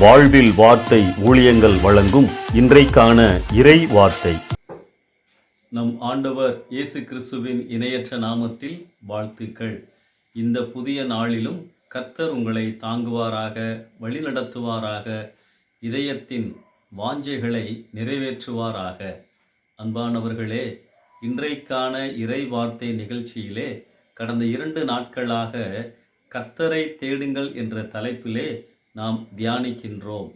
வாழ்வில் வார்த்தை ஊழியங்கள் வழங்கும் இன்றைக்கான இறை வார்த்தை. நம் ஆண்டவர் இயேசு கிறிஸ்துவின் இணையற்ற நாமத்தில் வாழ்த்துக்கள். இந்த புதிய நாளிலும் கர்த்தர் உங்களை தாங்குவாராக, வழிநடத்துவாராக, இதயத்தின் வாஞ்சைகளை நிறைவேற்றுவாராக. அன்பானவர்களே, இன்றைக்கான இறை வார்த்தை நிகழ்ச்சியிலே கடந்த 2 நாட்களாக கர்த்தரை தேடுங்கள் என்ற தலைப்பிலே நாம் தியானிக்கின்றோம்.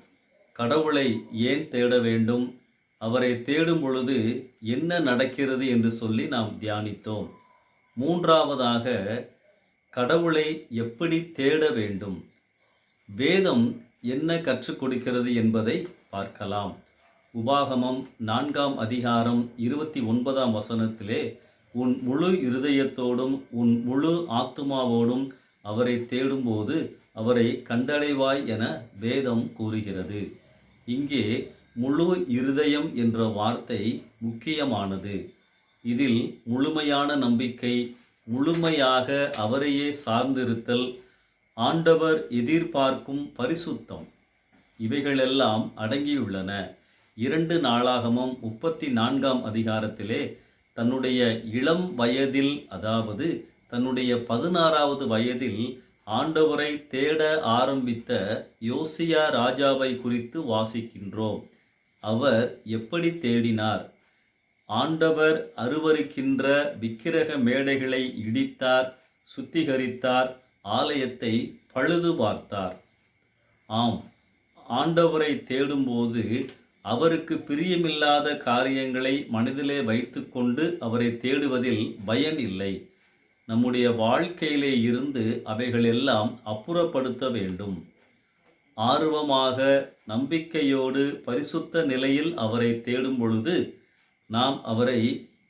கடவுளை ஏன் தேட வேண்டும், அவரை தேடும் பொழுது என்ன நடக்கிறது என்று சொல்லி நாம் தியானித்தோம். 3ஆவதாக கடவுளை எப்படி தேட வேண்டும், வேதம் என்ன கற்றுக் கொடுக்கிறது என்பதை பார்க்கலாம். உபாகமம் 4ஆம் அதிகாரம் 29ஆம் வசனத்திலே, உன் முழு இருதயத்தோடும் உன் முழு ஆத்துமாவோடும் அவரை தேடும்போது அவரை கண்டடைவாய் என வேதம் கூறுகிறது. இங்கே முழு இருதயம் என்ற வார்த்தை முக்கியமானது. இதில் முழுமையான நம்பிக்கை, முழுமையாக அவரையே சார்ந்திருத்தல், ஆண்டவர் எதிர்பார்க்கும் பரிசுத்தம், இவைகளெல்லாம் அடங்கியுள்ளன. 2 நாளாகமம் 34ஆம் அதிகாரத்திலே தன்னுடைய இளம் வயதில், அதாவது தன்னுடைய 16வது வயதில் ஆண்டவரை தேட ஆரம்பித்த யோசியா ராஜாவை குறித்து வாசிக்கின்றோம். அவர் எப்படி தேடினார்? ஆண்டவர் அருவருக்கின்ற விக்கிரக மேடைகளை இடித்தார், சுத்திகரித்தார், ஆலயத்தை பழுது பார்த்தார். ஆம், ஆண்டவரை தேடும்போது அவருக்கு பிரியமில்லாத காரியங்களை மனதிலே வைத்து கொண்டு அவரை தேடுவதில் பயன் இல்லை. நம்முடைய வாழ்க்கையிலே இருந்து அவைகளெல்லாம் அப்புறப்படுத்த வேண்டும். ஆர்வமாக, நம்பிக்கையோடு, பரிசுத்த நிலையில் அவரை தேடும் பொழுது நாம் அவரை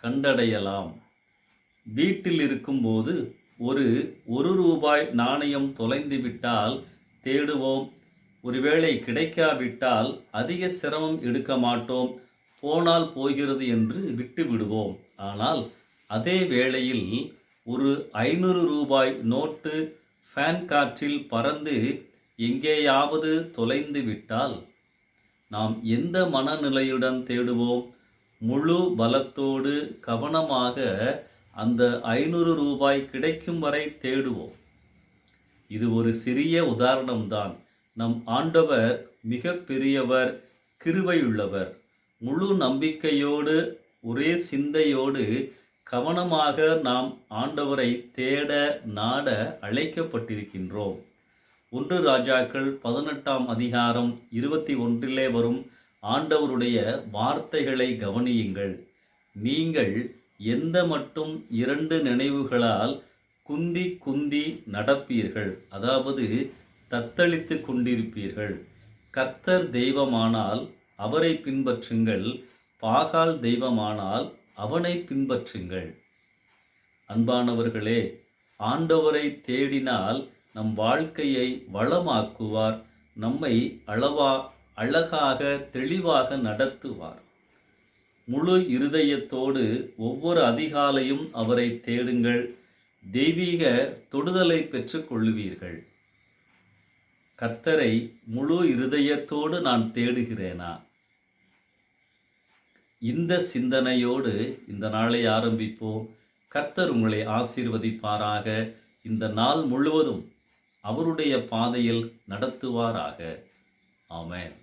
கண்டடையலாம். வீட்டில் இருக்கும்போது ஒரு ரூபாய் நாணயம் தொலைந்துவிட்டால் தேடுவோம். ஒருவேளை கிடைக்காவிட்டால் அதிக சிரமம் எடுக்க மாட்டோம், போனால் போகிறது என்று விட்டு விடுவோம். ஆனால் அதே வேளையில் ஒரு 500 ரூபாய் நோட்டு ஃபேன் காற்றில் பறந்து எங்கேயாவது தொலைந்து விட்டால் நாம் எந்த மனநிலையுடன் தேடுவோம்? முழு பலத்தோடு கவனமாக அந்த 500 ரூபாய் கிடைக்கும் வரை தேடுவோம். இது ஒரு சிறிய உதாரணம்தான். நம் ஆண்டவர் மிக பெரியவர், கிருபையுள்ளவர். முழு நம்பிக்கையோடு, ஒரே சிந்தையோடு, கவனமாக நாம் ஆண்டவரை தேட, நாட அழைக்கப்பட்டிருக்கின்றோம். 1 ராஜாக்கள் 18ஆம் அதிகாரம் 21 வரும் ஆண்டவருடைய வார்த்தைகளை கவனியுங்கள். நீங்கள் எந்த மட்டும் 2 நினைவுகளால் குந்தி குந்தி நடப்பீர்கள், அதாவது தத்தளித்து கொண்டிருப்பீர்கள். கர்த்தர் தெய்வமானால் அவரை பின்பற்றுங்கள், பாகால் தெய்வமானால் அவனை பின்பற்றுங்கள். அன்பானவர்களே, ஆண்டவரை தேடினால் நம் வாழ்க்கையை வளமாக்குவார், நம்மை அழகாக தெளிவாக நடத்துவார். முழு இருதயத்தோடு ஒவ்வொரு அதிகாலையும் அவரை தேடுங்கள், தெய்வீக தொடுதலை பெற்றுக் கொள்ளுவீர்கள். கர்த்தரை முழு இருதயத்தோடு நான் தேடுகிறேனா? இந்த சிந்தனையோடு இந்த நாளை ஆரம்பிப்போம். கர்த்தர் உங்களை ஆசீர்வதிப்பாராக. இந்த நாள் முழுவதும் அவருடைய பாதையில் நடத்துவாராக. ஆமென்.